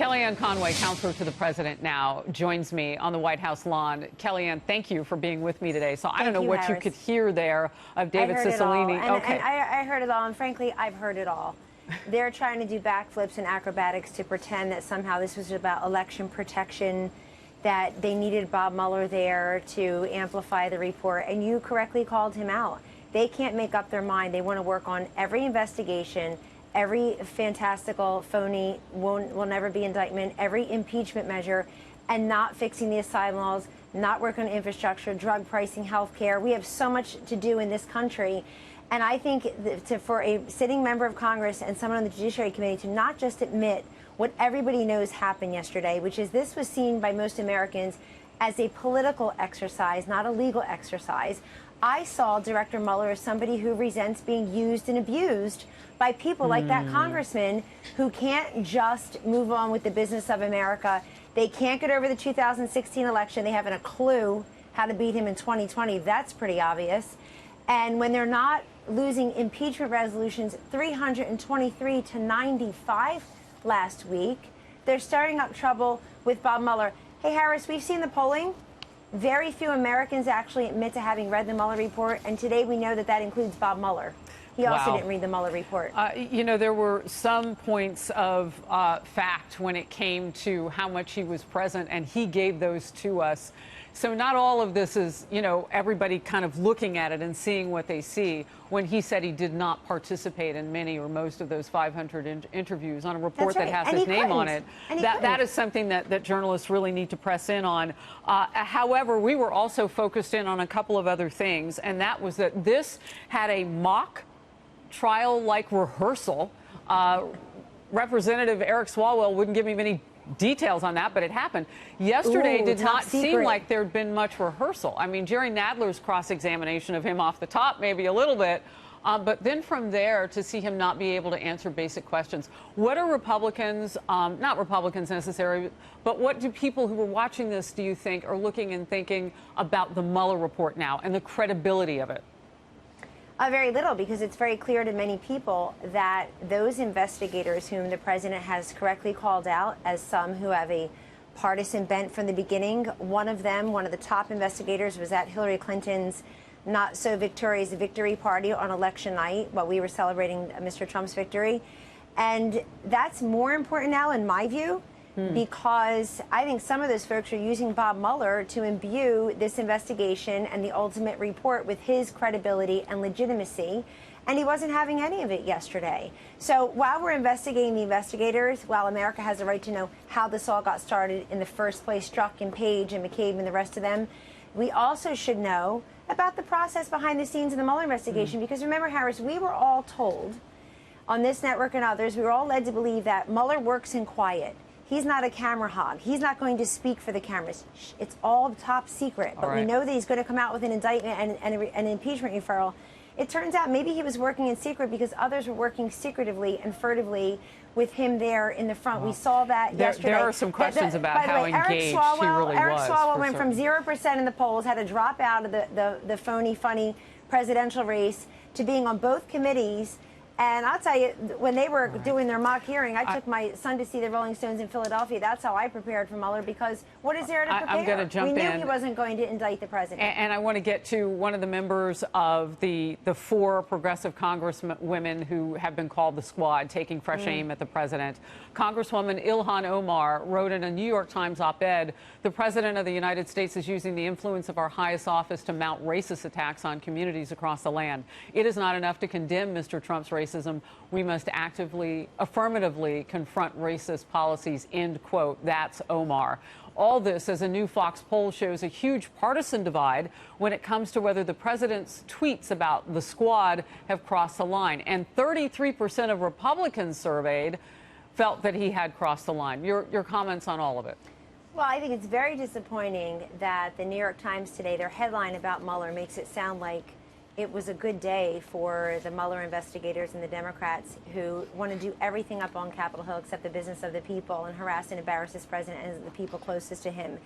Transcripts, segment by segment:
Kellyanne Conway, counselor to the president now, joins me on the White House lawn. Kellyanne, thank you for being with me today. So I don't know what Harris. You could hear there of David Cicilline. And I heard it all, and frankly, I've heard it all. They're trying to do backflips and acrobatics to pretend that somehow this was about election protection, that they needed Bob Mueller there to amplify the report, and you correctly called him out. They can't make up their mind. They want to work on every investigation, every fantastical, phony, will never be indictment, every impeachment measure, and not fixing the asylum laws, not working on infrastructure, drug pricing, health care. We have so much to do in this country. And I think for a sitting member of Congress and someone on the Judiciary Committee to not just admit what everybody knows happened yesterday, which is this was seen by most Americans as a political exercise, not a legal exercise. I saw Director Mueller as somebody who resents being used and abused by people like that congressman who can't just move on with the business of America. They can't get over the 2016 election. They haven't a clue how to beat him in 2020. That's pretty obvious. And when they're not losing impeachment resolutions 323 to 95 last week, they're stirring up trouble with Bob Mueller. Hey, Harris, we've seen the polling. Very few Americans actually admit to having read the Mueller report, and today we know that that includes Bob Mueller. He also didn't read the Mueller report. You know, there were some points of fact when it came to how much he was present, and he gave those to us. So not all of this is, you know, everybody kind of looking at it and seeing what they see. When he said he did not participate in many or most of those 500 interviews on a report that has his name on it, that is something that journalists really need to press in on. However, we were also focused in on a couple of other things, and that was that this had a mock trial-like rehearsal. Representative Eric Swalwell wouldn't give me many details on that, but it happened. Yesterday did not seem like there'd been much rehearsal. I mean, Jerry Nadler's cross-examination of him off the top, maybe a little bit, but then from there to see him not be able to answer basic questions. What are Republicans, not Republicans necessarily, but what do people who are watching this, do you think, are looking and thinking about the Mueller report now and the credibility of it? Very little, because it's very clear to many people that those investigators whom the president has correctly called out as some who have a partisan bent from the beginning, one of them, one of the top investigators, was at Hillary Clinton's not so victorious victory party on election night while we were celebrating Mr. Trump's victory. And that's more important now, in my view, because I think some of those folks are using Bob Mueller to imbue this investigation and the ultimate report with his credibility and legitimacy, and he wasn't having any of it yesterday. So while we're investigating the investigators, while America has a right to know how this all got started in the first place, Strzok and Page and McCabe and the rest of them, we also should know about the process behind the scenes of the Mueller investigation, because remember, Harris, we were all told on this network and others, we were all led to believe that Mueller works in quiet. He's not a camera hog. He's not going to speak for the cameras. It's all top secret. But we know that he's going to come out with an indictment and an impeachment referral. It turns out maybe he was working in secret because others were working secretively and furtively with him there in the front. We saw that yesterday. There are some questions about how engaged he really was. Eric Swalwell went from 0% in the polls, had to drop out of the phony, funny presidential race, to being on both committees. And I'll tell you, when they were doing their mock hearing, I took my son to see the Rolling Stones in Philadelphia. That's how I prepared for Mueller, because what is there to prepare? I'm going to jump in. We knew he wasn't going to indict the president. And I want to get to one of the members of the four progressive congresswomen who have been called the Squad, taking fresh aim at the president. Congresswoman Ilhan Omar wrote in a New York Times op-ed, "The president of the United States is using the influence of our highest office to mount racist attacks on communities across the land. It is not enough to condemn Mr. Trump's racism. We must affirmatively confront racist policies," end quote. That's Omar. All this as a new Fox poll shows a huge partisan divide when it comes to whether the president's tweets about the Squad have crossed the line. And 33% of Republicans surveyed felt that he had crossed the line. Your comments on all of it? Well, I think it's very disappointing that the New York Times today, their headline about Mueller makes it sound like it was a good day for the Mueller investigators and the Democrats who want to do everything up on Capitol Hill except the business of the people and harass and embarrass this president and the people closest to him.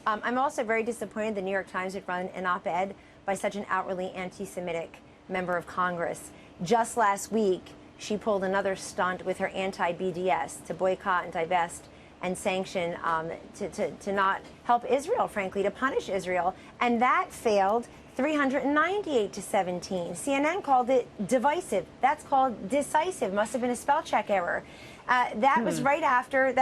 I'm also very disappointed the New York Times would run an op-ed by such an outwardly anti-Semitic member of Congress. Just last week, she pulled another stunt with her anti-BDS to boycott and divest and sanction to not help Israel, frankly, to punish Israel. And that failed 398 to 17. CNN called it divisive. That's called decisive. Must have been a spell check error. That was right after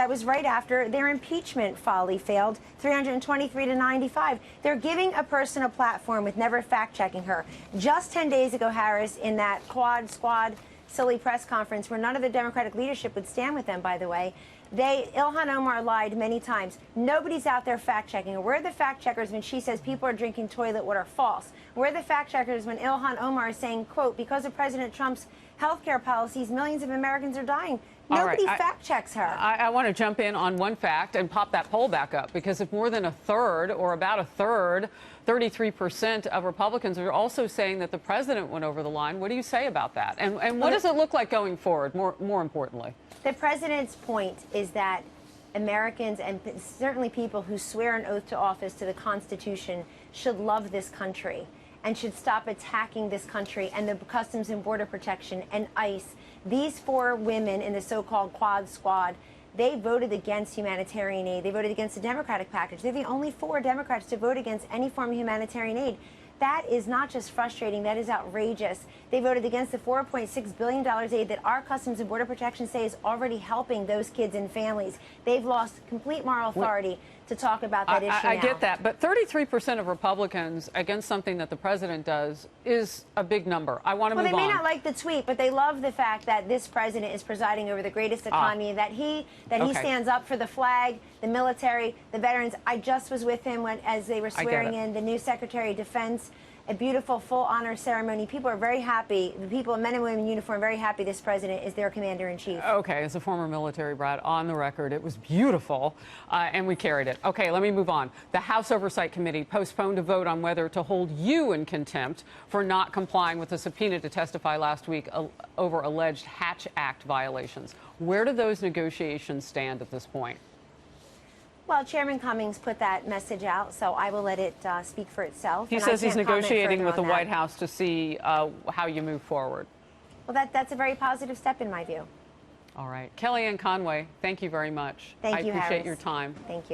their impeachment folly failed 323 to 95. They're giving a person a platform with never fact checking her. Just 10 days ago, Harris, in that quad squad silly press conference where none of the Democratic leadership would stand with them, by the way, Ilhan Omar lied many times. Nobody's out there fact-checking her. Where are the fact-checkers when she says people are drinking toilet water? False. Where are the fact-checkers when Ilhan Omar is saying, quote, because of President Trump's health care policies, millions of Americans are dying? Nobody fact-checks her. I want to jump in on one fact and pop that poll back up, because if more than a third, or about a third, 33% of Republicans are also saying that the president went over the line, what do you say about that? And what does it look like going forward, more importantly? The president's point is that Americans, and certainly people who swear an oath to office to the Constitution, should love this country and should stop attacking this country and the Customs and Border Protection and ICE. These 4 women in the so-called Quad Squad, they voted against humanitarian aid. They voted against the Democratic package. They're the only 4 Democrats to vote against any form of humanitarian aid. That is not just frustrating, that is outrageous. They voted against the $4.6 billion aid that our Customs and Border Protection say is already helping those kids and families. They've lost complete moral authority to talk about that issue now. I get that, but 33% of Republicans against something that the president does is a big number. I want to move on. Well, they may not like the tweet, but they love the fact that this president is presiding over the greatest economy, that he stands up for the flag, the military, the veterans. I just was with him as they were swearing in the new Secretary of Defense. A beautiful full honor ceremony. People are very happy. The people, men and women in uniform, very happy this president is their commander-in-chief. Okay, as a former military brat, on the record, it was beautiful, and we carried it. Okay, let me move on. The House Oversight Committee postponed a vote on whether to hold you in contempt for not complying with a subpoena to testify last week over alleged Hatch Act violations. Where do those negotiations stand at this point? Well, Chairman Cummings put that message out, so I will let it speak for itself. He says he's negotiating with the White House to see how you move forward. Well, that's a very positive step in my view. All right. Kellyanne Conway, thank you very much. Thank you, I appreciate Harris. your time. Thank you.